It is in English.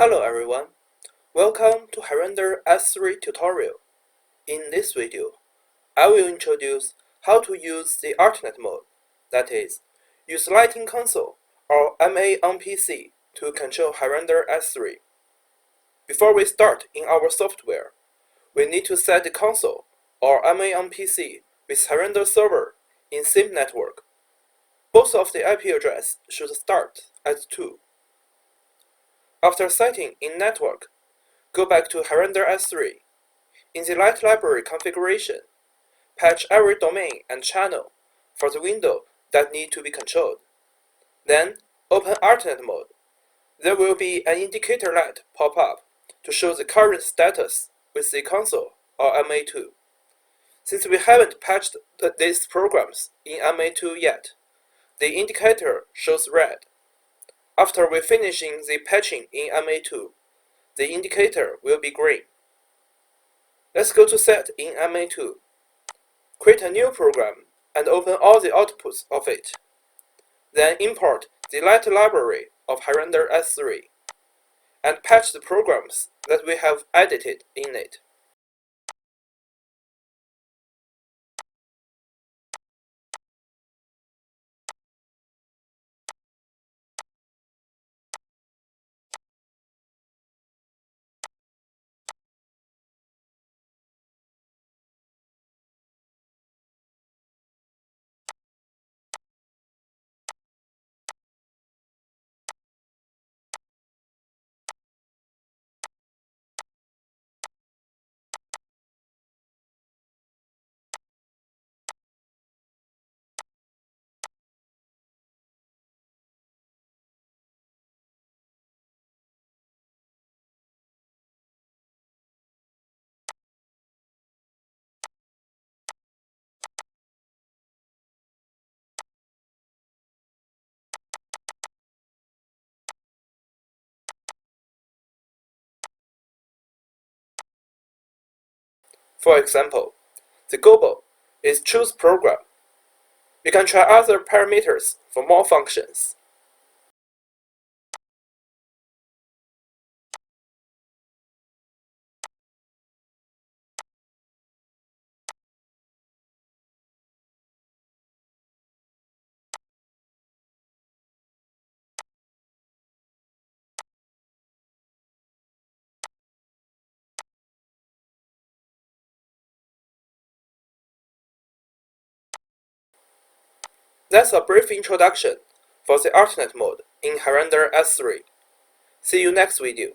Hello everyone, welcome to Highlander S3 tutorial. In this video, I will introduce how to use the alternate mode, that is, use Lighting Console or MA on PC to control Highlander S3. Before we start in our software, we need to set the console or MA on PC with Highlander server in same network. Both of the IP address should start at 2. After setting in network, go back to Highlander S3. In the Light Library configuration, patch every domain and channel for the window that need to be controlled. Then, open alternate mode. There will be an indicator light pop up to show the current status with the console or MA2. Since we haven't patched these programs in MA2 yet, the indicator shows red. After we finishing the patching in MA2, the indicator will be green. Let's go to Set in MA2. Create a new program and open all the outputs of it. Then import the Light library of Highlander S3 and patch the programs that we have edited in it. For example, the global is choose program. You can try other parameters for more functions. That's a brief introduction for the alternate mode in Highlander S3. See you next video.